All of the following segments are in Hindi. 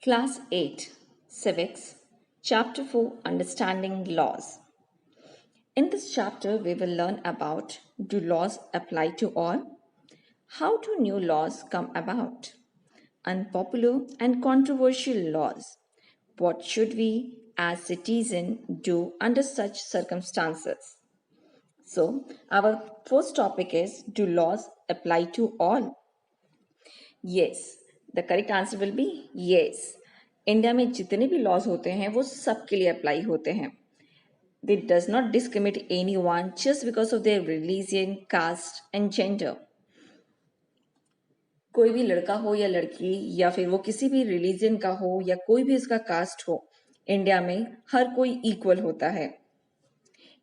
Class 8 Civics, Chapter 4 Understanding Laws. In this chapter, we will learn about do laws apply to all? How do new laws come about? Unpopular and controversial laws. What should we as citizens do under such circumstances? So, our first topic is do laws apply to all? Yes, the correct answer will be yes. India में जितने भी लॉज होते हैं वो सबके लिए अप्लाई होते हैं. They does not discriminate anyone just because of their religion, caste and gender. कोई भी लड़का हो या लड़की या फिर वो किसी भी रिलीजन का हो या कोई भी उसका कास्ट हो, इंडिया में हर कोई इक्वल होता है.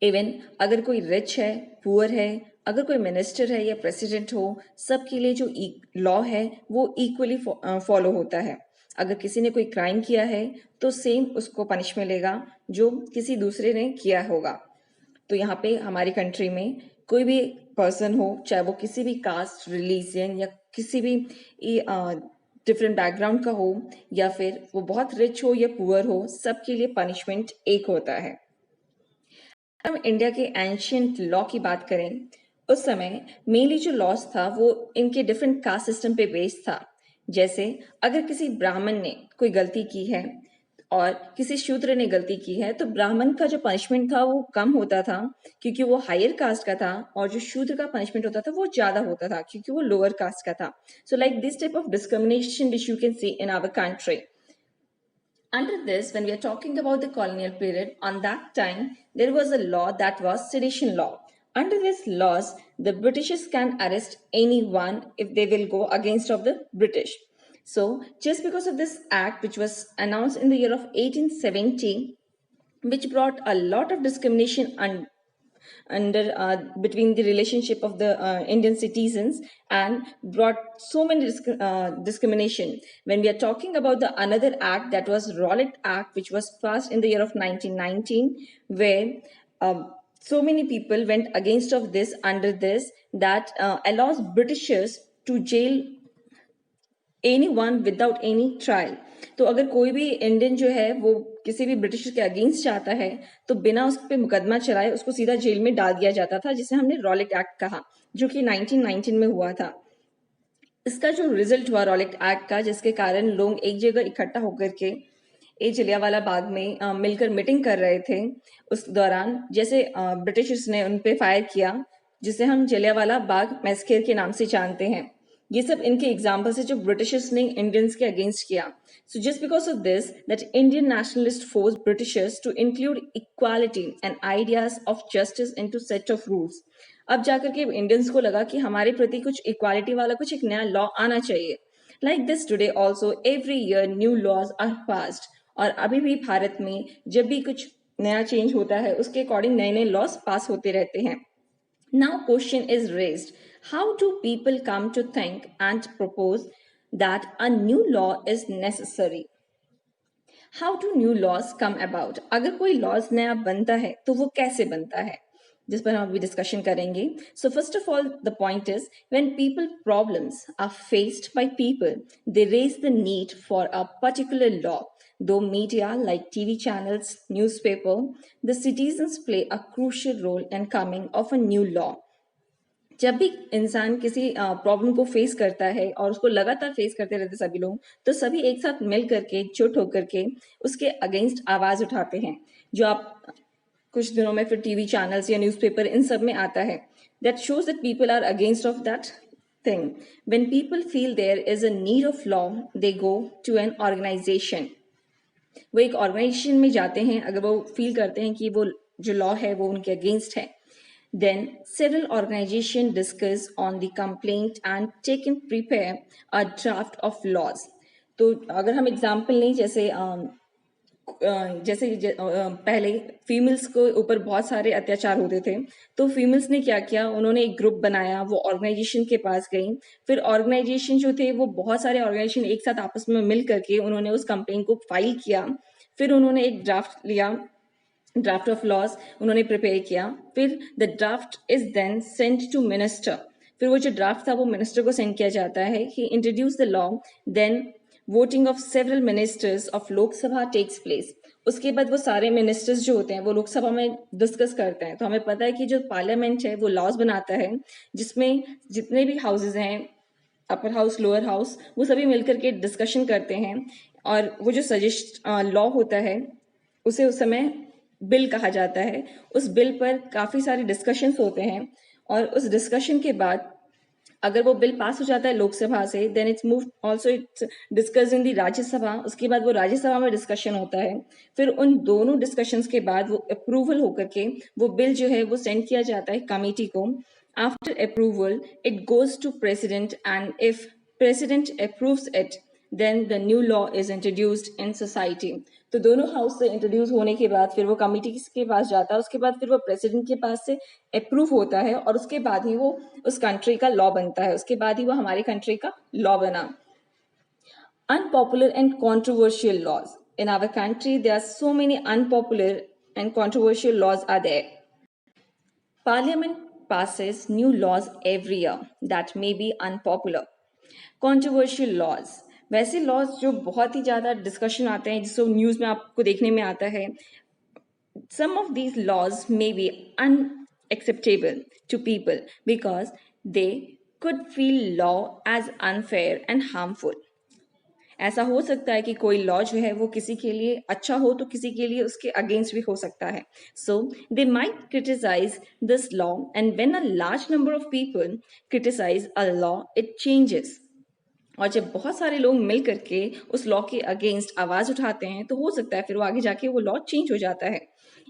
इवन अगर कोई रिच है, पुअर है, अगर कोई मिनिस्टर है या प्रेसिडेंट हो, सबके लिए जो लॉ है वो इक्वली फॉलो होता है. अगर किसी ने कोई क्राइम किया है तो सेम उसको पनिश मिलेगा जो किसी दूसरे ने किया होगा. तो यहाँ पे हमारी कंट्री में कोई भी पर्सन हो, चाहे वो किसी भी कास्ट, रिलीजन या किसी भी डिफरेंट बैकग्राउंड का हो या फिर वो बहुत रिच हो या पुअर हो, सबके लिए पनिशमेंट एक होता है. हम इंडिया के एंशियंट लॉ की बात करें, उस समय मेनली जो लॉज था वो इनके डिफरेंट कास्ट सिस्टम पे बेस्ड था. जैसे अगर किसी ब्राह्मण ने कोई गलती की है और किसी शूद्र ने गलती की है तो ब्राह्मण का जो पनिशमेंट था वो कम होता था क्योंकि वो हायर कास्ट का था, और जो शूद्र का पनिशमेंट होता था वो ज्यादा होता था क्योंकि वो लोअर कास्ट का था. So like this type of discrimination which you can see in our country. Under this, when we are talking about the colonial period, on that time, there was a law that was sedition law. Under this laws, the Britishers can arrest anyone if they will go against of the British. So, just because of this act, which was announced in the year of 1870, which brought a lot of discrimination under between the relationship of the Indian citizens and brought so many discrimination. When we are talking about the another act, that was Rowlatt Act, which was passed in the year of 1919, where so many people went against of this under this that allows Britishers to jail anyone without any trial. तो अगर कोई भी इंडियन जो है वो किसी भी ब्रिटिश के अगेंस्ट जाता है तो बिना उस पर मुकदमा चलाए उसको सीधा जेल में डाल दिया जाता था, जिसे हमने रॉलेट एक्ट कहा, जो कि 1919 में हुआ था. इसका जो रिजल्ट हुआ रॉलेट एक्ट का, जिसके कारण लोग एक जगह इकट्ठा होकर के एक जलियांवाला बाग में मिलकर मीटिंग कर रहे थे, उस दौरान जैसे ब्रिटिशर्स ने उन पे फायर किया, जिसे हम जलियांवाला बाग मैस्केर के नाम से जानते हैं. ये सब इनके एग्जाम्पल्स है जो ब्रिटिशर्स ने इंडियंस के अगेंस्ट किया. So just because of this that Indian nationalist force Britishers to include equality and ideas of justice into set of rules. अब जाकर के इंडियंस को लगा कि हमारे प्रति कुछ इक्वालिटी वाला कुछ एक नया लॉ आना चाहिए. Like this today also every year new laws are passed. और अभी भी भारत में जब भी कुछ नया चेंज होता है उसके अकॉर्डिंग नए नए लॉज पास होते रहते हैं. Now question is raised, how do people come to think and propose that a new law is necessary? How do new laws come about? अगर कोई laws नया बनता है तो वो कैसे बनता है, जिस पर हम अभी डिस्कशन करेंगे. So first of all, the point is when people problems are faced by people, they raise the need for a particular law. Though media like TV channels, newspaper, the citizens play a crucial role in coming of a new law. जब भी इंसान किसी प्रॉब्लम को फेस करता है और उसको लगातार फेस करते रहते सभी लोग, तो सभी एक साथ मिल करके जुट होकर के उसके अगेंस्ट आवाज उठाते हैं, जो आप कुछ दिनों में फिर टीवी चैनल्स या न्यूज़पेपर इन सब में आता है. That shows that people are against of that thing. When people feel there is a need of law, they go to an organization. वो एक ऑर्गेनाइजेशन में जाते हैं अगर वो फील करते हैं कि वो जो लॉ है वो उनके अगेंस्ट है. Then several organizations discuss on the complaint and take and prepare a draft of laws. तो अगर हम एग्जाम्पल लें, जैसे पहले फीमेल्स को ऊपर बहुत सारे अत्याचार होते थे, तो फीमेल्स ने क्या किया, उन्होंने एक ग्रुप बनाया, वो ऑर्गेनाइजेशन के पास गई. फिर ऑर्गेनाइजेशन जो थे वो बहुत सारे ऑर्गेनाइजेशन एक साथ आपस में मिल करके उन्होंने उस कंप्लेंट को फाइल किया. फिर उन्होंने एक ड्राफ्ट लिया, ड्राफ्ट ऑफ लॉज उन्होंने प्रिपेयर किया. फिर the draft is then sent to minister. फिर वो जो ड्राफ्ट था वो मिनिस्टर को सेंड किया जाता है. He introduce the law. Then voting of several ministers of Lok Sabha takes place. उसके बाद वो सारे मिनिस्टर्स जो होते हैं वो लोकसभा में डिस्कस करते हैं. तो हमें पता है कि जो पार्लियामेंट है वो लॉज बनाता है जिसमें जितने भी हाउसेज हैं, अपर हाउस, लोअर हाउस, वो सभी मिलकर के डिस्कशन करते हैं और वो जो सजेस्ट लॉ होता है उसे उस समय बिल कहा जाता है. उस बिल पर काफी सारे डिस्कशंस होते हैं और उस डिस्कशन के बाद अगर वो बिल पास हो जाता है लोकसभा से, then its move also its discuss in the Rajya Sabha. उसके बाद वो राज्यसभा में डिस्कशन होता है. फिर उन दोनों डिस्कशंस के बाद वो अप्रूवल होकर के वो बिल जो है वो सेंड किया जाता है कमेटी को. After approval it goes to president and if president approves it then the new law is introduced in society. तो दोनों हाउस से इंट्रोड्यूस होने के बाद फिर वो कमिटी के पास जाता है, उसके बाद फिर वो प्रेसिडेंट के पास से अप्रूव होता है और उसके बाद ही वो उस कंट्री का लॉ बनता है. उसके बाद ही वो हमारी कंट्री का लॉ बना. Unpopular and controversial laws. In our country, there are so many unpopular and controversial laws are there. Parliament passes new laws every year that may be unpopular. Controversial laws. वैसे लॉज जो बहुत ही ज़्यादा डिस्कशन आते हैं जिसको न्यूज़ में आपको देखने में आता है. Some of these laws may be unacceptable to people because they could feel law as unfair and harmful. ऐसा हो सकता है कि कोई लॉ जो है वो किसी के लिए अच्छा हो तो किसी के लिए उसके अगेंस्ट भी हो सकता है. So they might criticize this law and when a large number of people criticize a law it changes. और जब बहुत सारे लोग मिल करके उस लॉ के अगेंस्ट आवाज उठाते हैं तो हो सकता है फिर वो आगे जाके वो लॉ चेंज हो जाता है.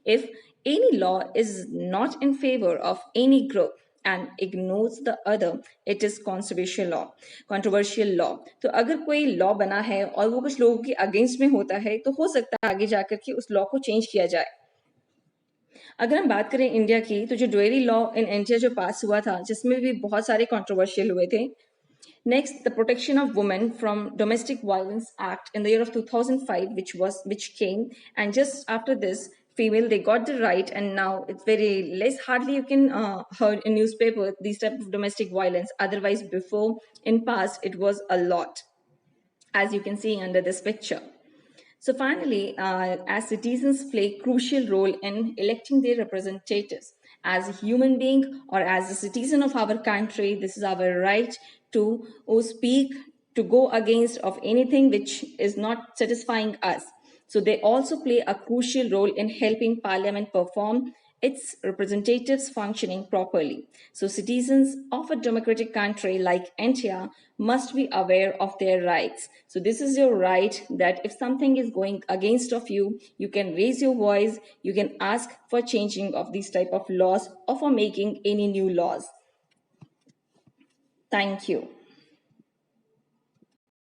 If any law is not in favour of any group and ignores the other, it is controversial law. तो अगर कोई लॉ बना है और वो कुछ लोगों के अगेंस्ट में होता है तो हो सकता है आगे जाकर के उस लॉ को चेंज किया जाए. अगर हम बात करें इंडिया की तो जो ड्वेरी लॉ इन इंडिया जो पास हुआ था जिसमें भी बहुत सारे कंट्रोवर्शियल हुए थे. Next, the Protection of Women from Domestic Violence Act in the year of 2005, which came, and just after this, female they got the right, and now it's very less. Hardly you can heard in newspaper these type of domestic violence. Otherwise, before in past it was a lot, as you can see under this picture. So finally, as citizens play crucial role in electing their representatives. As a human being or as a citizen of our country, this is our right to speak, to go against of anything which is not satisfying us. So they also play a crucial role in helping Parliament perform its representatives functioning properly. So citizens of a democratic country like India must be aware of their rights. So this is your right that if something is going against of you, you can raise your voice, you can ask for changing of these type of laws or for making any new laws. Thank you.